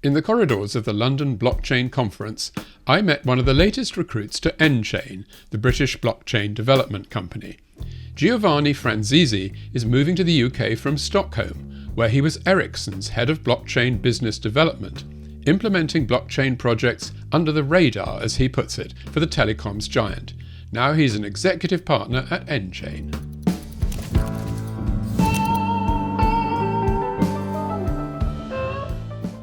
In the corridors of the London Blockchain Conference, I met one of the latest recruits to nChain, the British blockchain development company. Giovanni Franzese is moving to the UK from Stockholm, where he was Ericsson's head of blockchain business development, implementing blockchain projects under the radar, as he puts it, for the telecoms giant. Now he's an executive partner at nChain.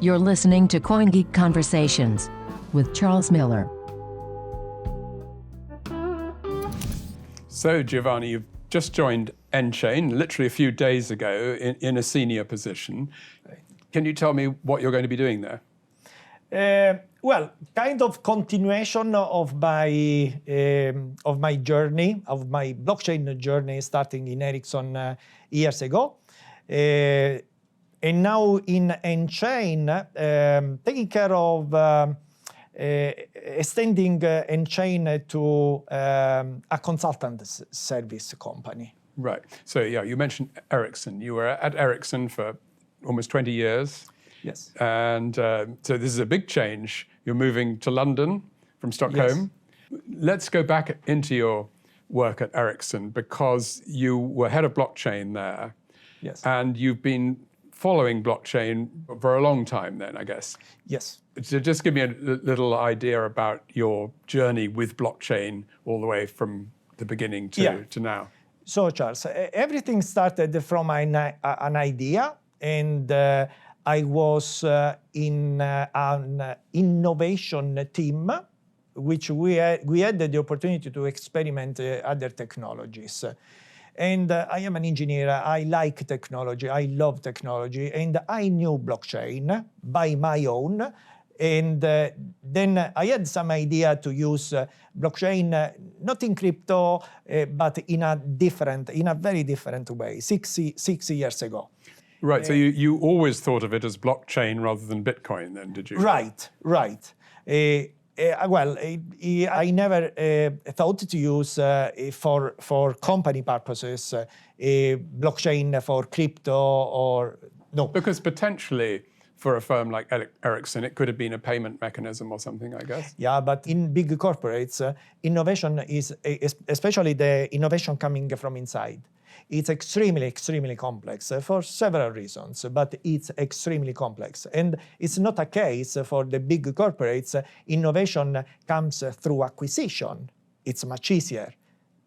You're listening to CoinGeek Conversations with Charles Miller. So, Giovanni, you've just joined nChain literally a few days ago in a senior position. Can you tell me what you're going to be doing there? Well, kind of continuation of my journey, of my blockchain journey, starting in Ericsson years ago. And now in nChain, taking care of extending nChain to a consultant service company. Right. So, yeah, you mentioned Ericsson. You were at Ericsson for almost 20 years. Yes. And so this is a big change. You're moving to London from Stockholm. Yes. Let's go back into your work at Ericsson, because you were head of blockchain there. Yes. And you've been following blockchain for a long time then, I guess. Yes. So just give me a little idea about your journey with blockchain all the way from the beginning to now. So, Charles, everything started from an idea, and I was in an innovation team, which we had the opportunity to experiment other technologies. And I am an engineer, I like technology, I love technology, and I knew blockchain by my own. And then I had some idea to use blockchain, not in crypto, but in a very different way, six years ago. Right, so you always thought of it as blockchain rather than Bitcoin then, did you? Right. Well, I never thought to use for company purposes blockchain for crypto or no. Because potentially for a firm like Ericsson, it could have been a payment mechanism or something, I guess. Yeah, but in big corporates, innovation is, especially the innovation coming from inside, it's extremely, extremely complex for several reasons, but it's extremely complex. And it's not a case for the big corporates. Innovation comes through acquisition. It's much easier.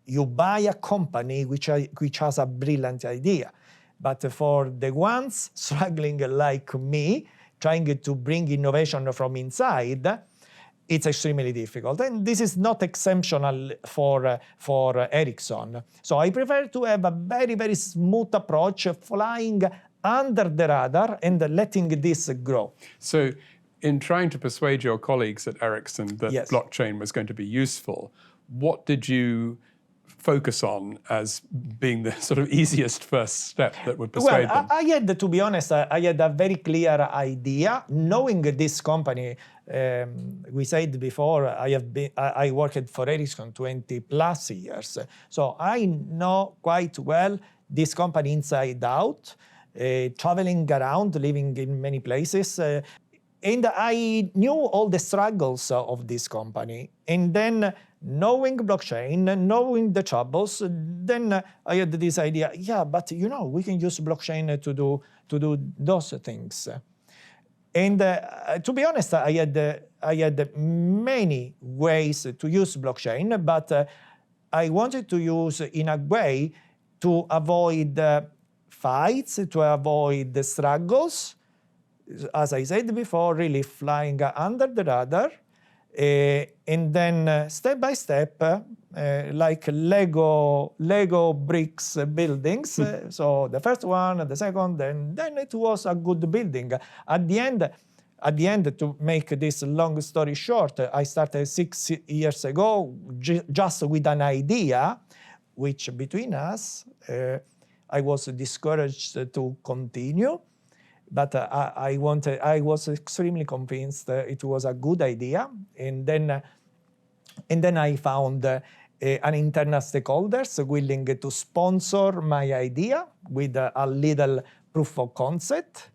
You buy a company which has a brilliant idea. But for the ones struggling like me, trying to bring innovation from inside, it's extremely difficult. And this is not exceptional for Ericsson. So I prefer to have a very, very smooth approach, flying under the radar and letting this grow. So in trying to persuade your colleagues at Ericsson that Yes. blockchain was going to be useful, what did you focus on as being the sort of easiest first step that would persuade them? I had, to be honest, I had a very clear idea. Knowing this company, we said before, I worked for Ericsson 20 plus years. So I know quite well this company inside out, traveling around, living in many places. And I knew all the struggles of this company. And then knowing blockchain, knowing the troubles, then I had this idea, but we can use blockchain to do those things. And to be honest, I had many ways to use blockchain, but I wanted to use in a way to avoid fights, to avoid the struggles. As I said before, really flying under the radar, and then step by step, like Lego bricks buildings. So the first one, the second, and then it was a good building. At the end, to make this long story short, I started 6 years ago just with an idea, which between us, I was discouraged to continue. But I was extremely convinced it was a good idea, and then I found an internal stakeholders willing to sponsor my idea with a little proof of concept,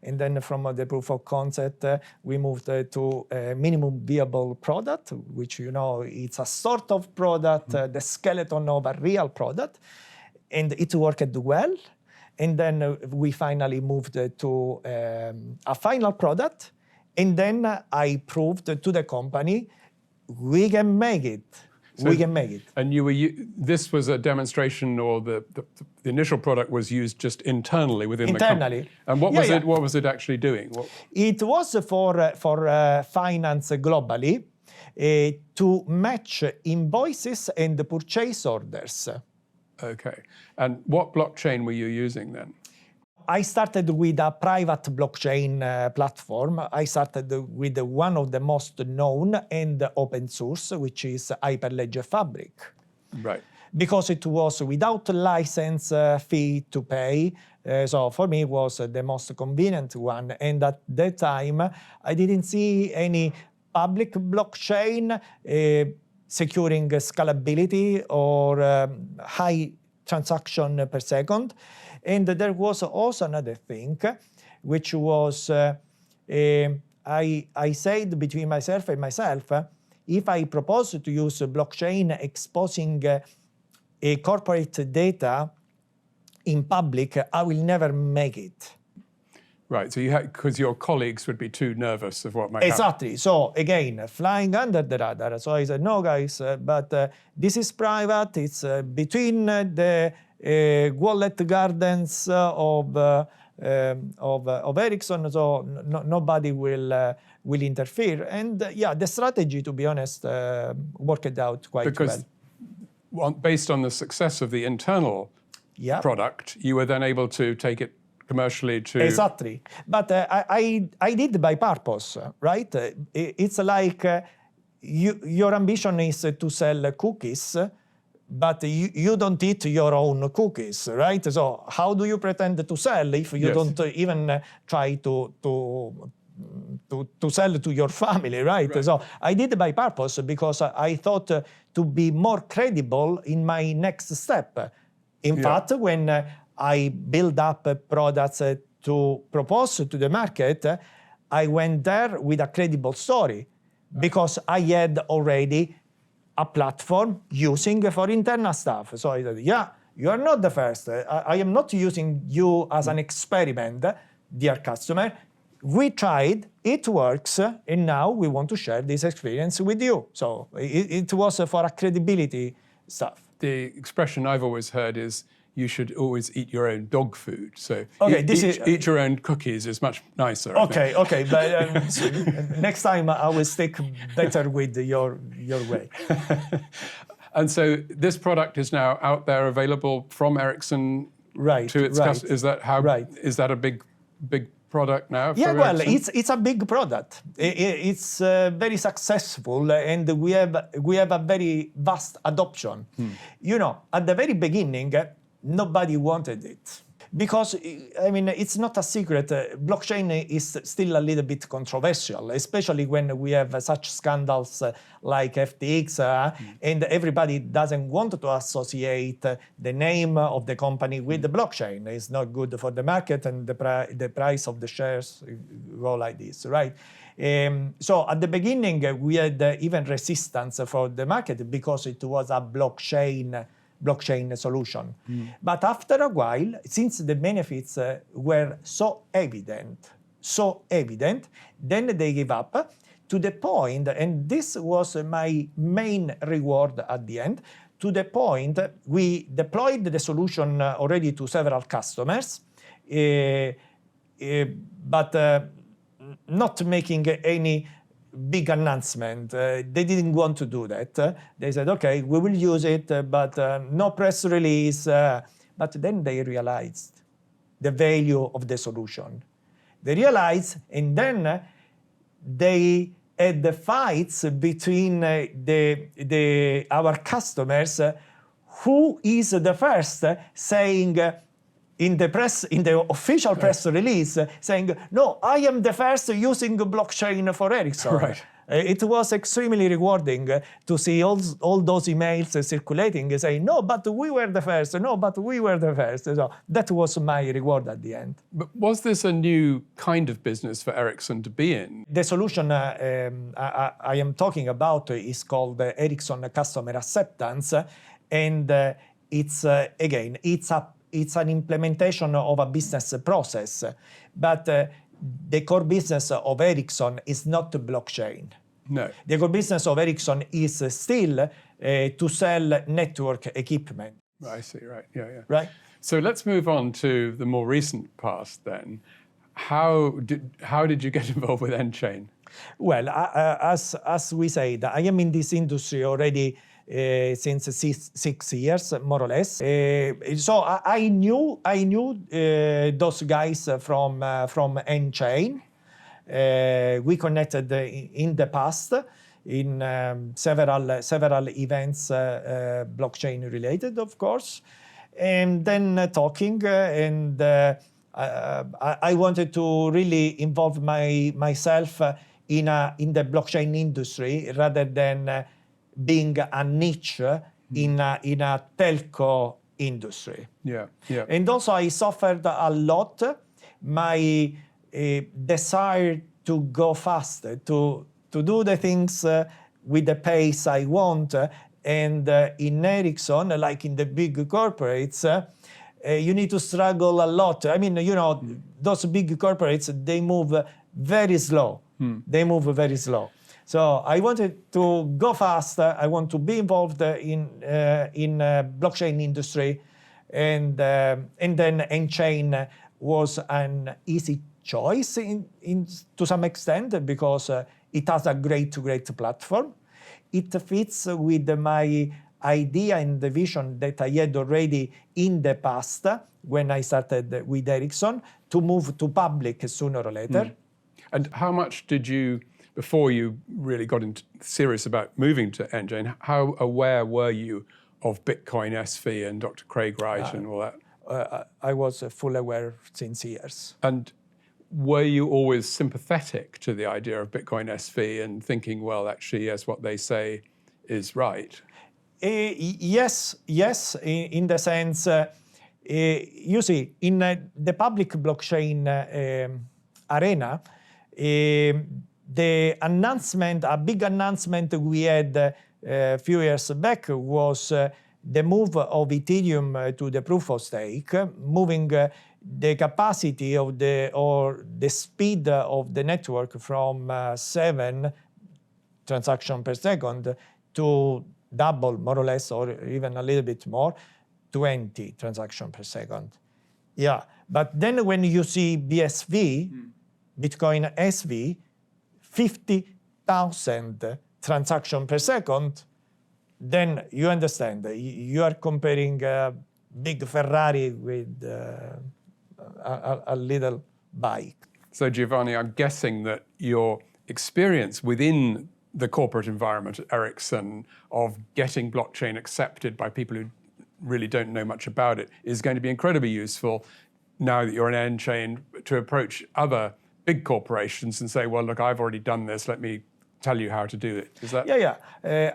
And then from the proof of concept, we moved to a minimum viable product, which, it's a sort of product, the skeleton of a real product. And it worked well. And then we finally moved to a final product. And then I proved to the company, we can make it. So, we can make it. And this was a demonstration, or the initial product was used just internally within the company? And what was it actually doing? It was for finance globally, to match invoices and purchase orders. Okay. And what blockchain were you using then? I started with a private blockchain platform. I started with one of the most known and open source, which is Hyperledger Fabric. Right. Because it was without license fee to pay. So for me, it was the most convenient one. And at that time, I didn't see any public blockchain securing scalability or high transaction per second. And there was also another thing, which was, I said between myself and myself, if I propose to use blockchain exposing a corporate data in public, I will never make it. Right, so because your colleagues would be too nervous of what might happen. Exactly. So again, flying under the radar. So I said, no, guys, but this is private. It's between the wallet gardens of Ericsson, so nobody will interfere. And the strategy, to be honest, worked out quite well. Based on the success of the internal product, you were then able to take it commercially to... Exactly. But I did by purpose, right? It's like your ambition is to sell cookies, but you don't eat your own cookies, right? So how do you pretend to sell if you don't even try to sell to your family, right? So I did by purpose because I thought to be more credible in my next step. In fact, when I build up products to propose to the market, I went there with a credible story because I had already a platform using for internal stuff. So I said, you are not the first. I am not using you as an experiment, dear customer. We tried, it works, and now we want to share this experience with you. So it was for a credibility stuff. The expression I've always heard is, you should always eat your own dog food. So eat your own cookies is much nicer. Okay, but so next time I will stick better with your way. And so this product is now out there, available from Ericsson to its customers. Is that how? Right. Is that a big product now? Yeah, well, it's a big product. It's very successful, and we have a very vast adoption. At the very beginning, nobody wanted it. Because, I mean, it's not a secret, blockchain is still a little bit controversial, especially when we have such scandals like FTX, and everybody doesn't want to associate the name of the company with the blockchain. It's not good for the market, and the price of the shares go like this, right? So at the beginning, we had even resistance for the market because it was a blockchain solution. But after a while, since the benefits were so evident, then they gave up to the point, and this was my main reward at the end, to the point we deployed the solution already to several customers, but not making any big announcement. They didn't want to do that. They said, okay, we will use it, but no press release. But then they realized the value of the solution. They realized, and then they had the fights between our customers, who is the first saying, in the official press release, saying, no, I am the first using blockchain for Ericsson. Right. It was extremely rewarding to see all those emails circulating saying, no, but we were the first, no, but we were the first. So that was my reward at the end. But was this a new kind of business for Ericsson to be in? The solution I am talking about is called Ericsson Customer Acceptance, and it's an implementation of a business process, but the core business of Ericsson is not blockchain. No. The core business of Ericsson is still to sell network equipment. I see, right, yeah. Right. So let's move on to the more recent past then. How did you get involved with nChain? Well, as we said, I am in this industry already since 6 years, more or less. So I knew those guys from nChain. We connected in the past in several events, blockchain related, of course, and then talking and. I wanted to really involve myself in the blockchain industry rather than being a niche in a telco industry. Yeah. And also I suffered a lot my desire to go faster, to do the things with the pace I want. And in Ericsson, like in the big corporates, you need to struggle a lot. I mean, those big corporates, they move very slow. They move very slow. So I wanted to go faster. I want to be involved in blockchain industry, and then nChain was an easy choice to some extent because it has a great platform. It fits with my idea and the vision that I had already in the past when I started with Ericsson to move to public sooner or later. And how much did you, before you really got serious about moving to nChain, how aware were you of Bitcoin SV and Dr. Craig Wright and all that? I was fully aware since years. And were you always sympathetic to the idea of Bitcoin SV and thinking, well, actually, yes, what they say is right? Yes, in the sense, you see, in the public blockchain arena, the announcement, a big announcement we had a few years back was the move of Ethereum to the proof of stake, moving the capacity of the speed of the network from 7 transactions per second to double, more or less, or even a little bit more, 20 transactions per second. Yeah, but then when you see BSV, Bitcoin SV, 50,000 transactions per second, then you understand. You are comparing a big Ferrari with a little bike. So Giovanni, I'm guessing that your experience within the corporate environment at Ericsson of getting blockchain accepted by people who really don't know much about it is going to be incredibly useful now that you're in nChain to approach other big corporations and say, well, look, I've already done this, let me tell you how to do it. Is that? Yeah.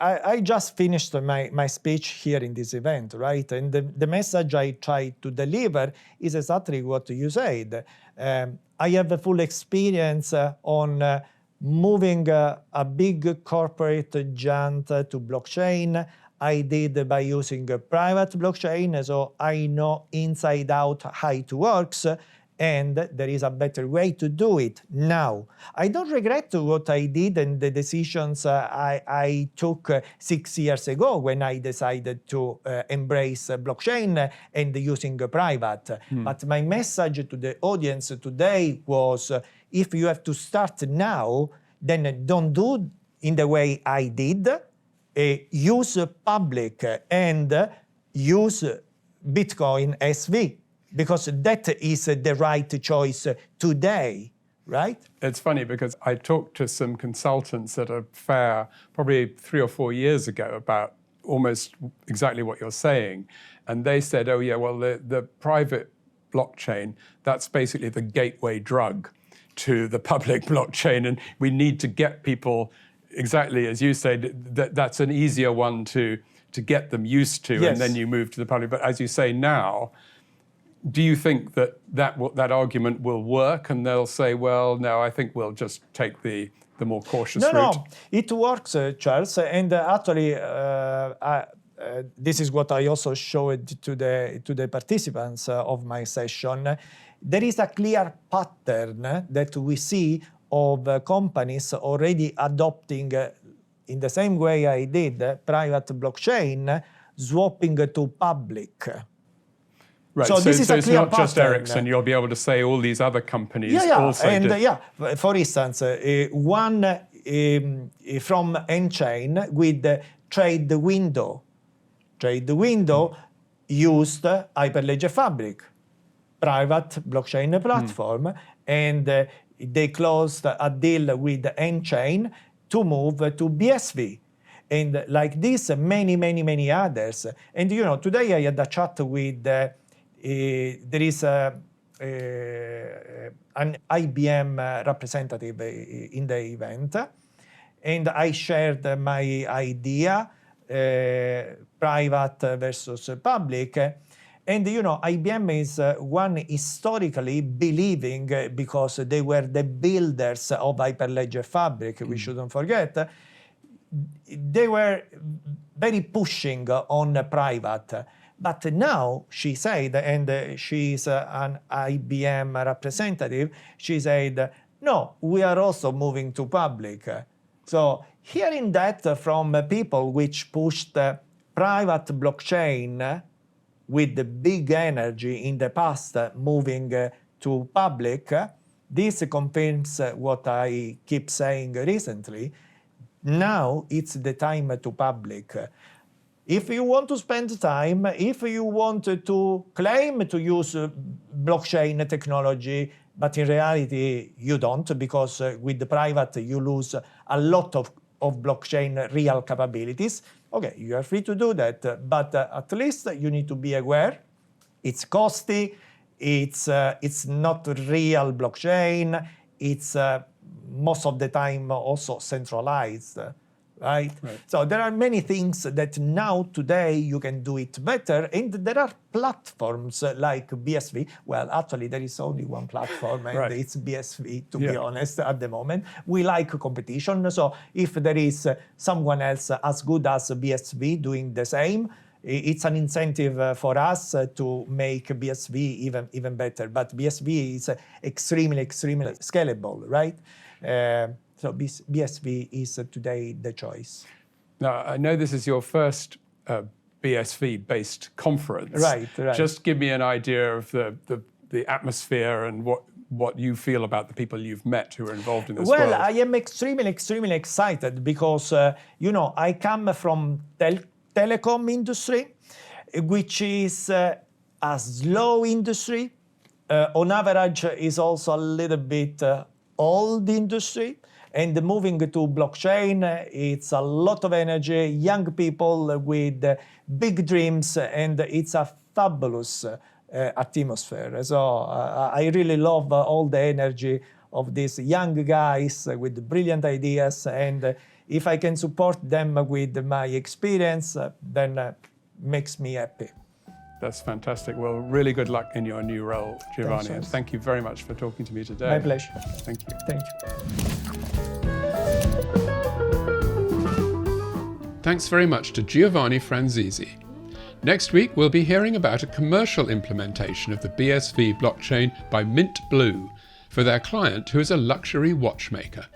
I just finished my speech here in this event, right? And the message I try to deliver is exactly what you said. I have a full experience on moving a big corporate giant to blockchain. I did by using a private blockchain, so I know inside out how it works, and there is a better way to do it now. I don't regret what I did and the decisions I took 6 years ago when I decided to embrace blockchain and using private. But my message to the audience today was, if you have to start now, then don't do in the way I did. Use public and use Bitcoin SV, because that is the right choice today, right? It's funny because I talked to some consultants at a fair probably 3 or 4 years ago about almost exactly what you're saying. And they said, oh yeah, well, the private blockchain, that's basically the gateway drug to the public blockchain. And we need to get people exactly as you say, that's an easier one to get them used to, Yes. and then you move to the public. But as you say now, do you think that argument will work, and they'll say, well, no, I think we'll just take the more cautious route? No, it works, Charles, and actually, this is what I also showed to the participants of my session. There is a clear pattern that we see of companies already adopting, in the same way I did, private blockchain, swapping to public. Right, so this is a it's clear not just pattern. Ericsson, you'll be able to say all these other companies also and did. for instance, one from nChain with trade window. Trade window used Hyperledger Fabric, private blockchain platform, and they closed a deal with nChain to move to BSV. And like this, many others. And today I had a chat with, there is an IBM representative in the event, and I shared my idea, private versus public. And IBM is one historically believing, because they were the builders of Hyperledger Fabric, we shouldn't forget, they were very pushing on private. But now, she said, and she's an IBM representative, she said, no, we are also moving to public. So hearing that from people which pushed private blockchain with the big energy in the past moving to public, this confirms what I keep saying recently. Now it's the time to public. If you want to spend time, if you want to claim to use blockchain technology, but in reality you don't, because with the private you lose a lot of blockchain real capabilities, okay, you are free to do that, but at least you need to be aware. It's costly, it's not real blockchain, it's most of the time also centralized, right? So there are many things that now today you can do it better, and there are platforms like BSV. Well, actually there is only one platform, and it's BSV, to be honest, at the moment. We like competition, so if there is someone else as good as BSV doing the same, it's an incentive for us to make BSV even better. But BSV is extremely scalable, right? So BSV is today the choice. Now, I know this is your first BSV-based conference. Right. Just give me an idea of the atmosphere and what you feel about the people you've met who are involved in this world. Well, I am extremely excited because, I come from telecom industry, which is a slow industry. On average, is also a little bit old industry. And moving to blockchain, it's a lot of energy, young people with big dreams, and it's a fabulous atmosphere. So I really love all the energy of these young guys with brilliant ideas, and if I can support them with my experience, then makes me happy. That's fantastic. Well, really good luck in your new role, Giovanni. Thanks, and thank you very much for talking to me today. My pleasure. Thank you. Thank you. Thanks very much to Giovanni Franzese. Next week, we'll be hearing about a commercial implementation of the BSV blockchain by Mint Blue for their client, who is a luxury watchmaker.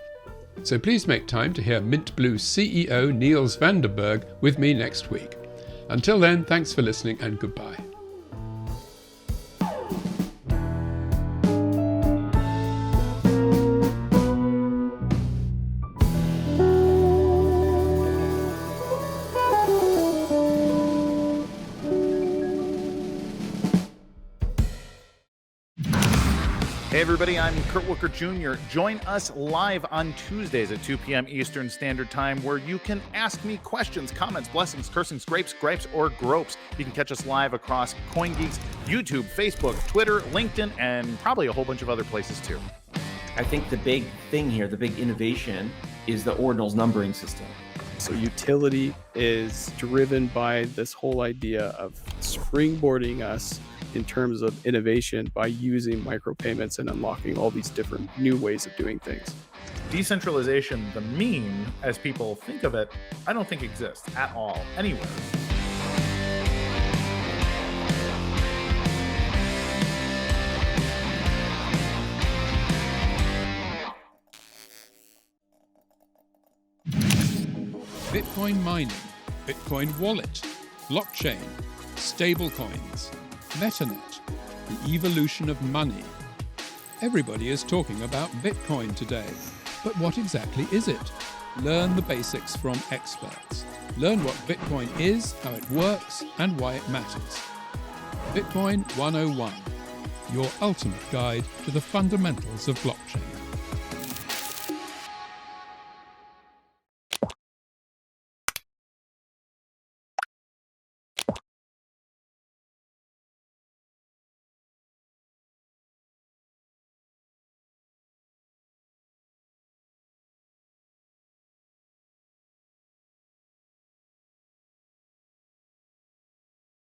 So please make time to hear Mint Blue CEO Niels Vanderberg with me next week. Until then, thanks for listening and goodbye. Hey everybody, I'm Kurt Wooker Jr. Join us live on Tuesdays at 2 p.m. Eastern Standard Time, where you can ask me questions, comments, blessings, cursings, grapes, or gropes. You can catch us live across CoinGeek's YouTube, Facebook, Twitter, LinkedIn, and probably a whole bunch of other places too. I think the big thing here, the big innovation, is the ordinals numbering system. So utility is driven by this whole idea of springboarding us in terms of innovation by using micropayments and unlocking all these different new ways of doing things. Decentralization, the meme, as people think of it, I don't think exists at all, anywhere. Bitcoin mining, Bitcoin wallet, blockchain, stablecoins, MetaNet, the evolution of money. Everybody is talking about Bitcoin today, but what exactly is it? Learn the basics from experts. Learn what Bitcoin is, how it works, and why it matters. Bitcoin 101, your ultimate guide to the fundamentals of blockchain.